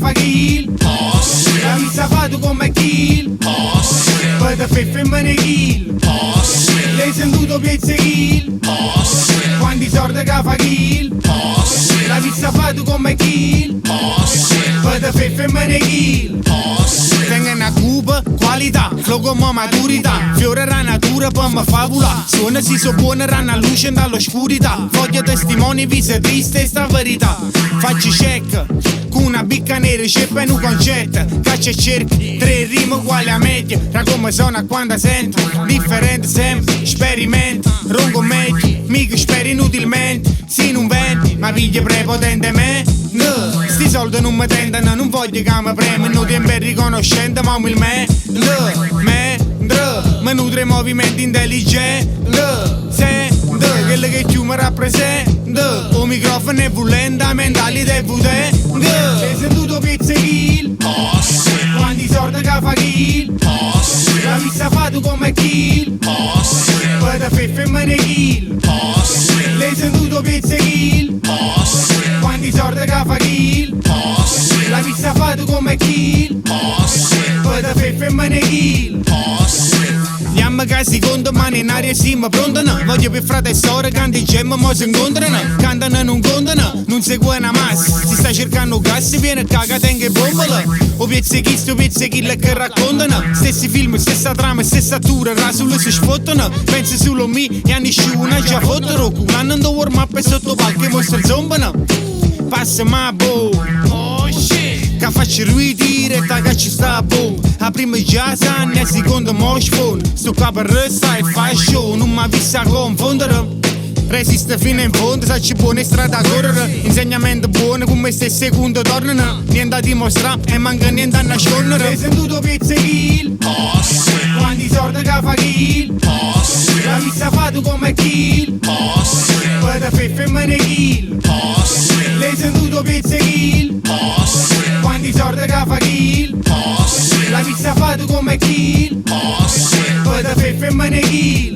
fa kill. La pizza fa tu come kill. Poi te fai femmine kill. L'hai sentito piezze kill. Quanti soldi che fa kill. La pizza fa tu come kill. Poi te fai femmine kill. Vengono a Cuba, qualità, flow come maturità. Fiorerà natura per me favola. Suona si sopporrà una luce dall'oscurità. Voglio testimoni, vise triste sta verità. Faccio check con una bicca nera, ceppa in un concetto. Caccia e cerchi, 3 rime uguali a media. Da come sono a quando sento, differente sempre. Sperimento, ronco meglio, mica speri inutilmente. Se non vendi, ma piglia prepotentemente. No, sti soldi non mi tendono, non voglio che mi premi. Non tempo è riconoscente, ma umilmente. Mi nutre movimenti intelligenti. Sento quello che più mi rappresenta. O microfono è volenta, mentalità è potente. Sei sentito pezzi kill. Quanti soldi che fa kill. La pizza fa tu come kill. Poi te fai femmine kill. L'hai sentito pezzi kill. Quanti soldi che fa kill. La pizza fa tu come kill. Poi te fai femmine kill. Andiamo che si conta, mani in aria e siamo pronti. Voglio per frate e sorelle, canti gemma, mo si incontrano. Cantano e non contano, non segue una massa. Si sta cercando gas, viene caga, tenga e bombola. O pezzechisti, o pezzechill che raccontano. Stessi film, stessa trama, stessa attura, rasule si spottano. Pensi solo a me e a nessuno già fottero. Culano in warm up e sotto palco e mostra il zombano. Passa ma boh, oh shit, che faccio ridire, che ci sta boh. A prima già sanno, a seconda mo sfono. Sto qua per restare e fai show, non mi vista confondere. Resiste fino in fondo, se ci buone strada a correre. Insegnamento buono, come se secondo tornano. Niente da dimostrare e manca niente a nascondere. Hai sentito pezzi kill? Quanti soldi che fa kill? La pizza fa tu come kill. Poi te fai femmine kill. L'hai sentito pezzi kill? Quanti soldi che fa kill. La pizza fa tu come kill. Poi te fai femmine kill.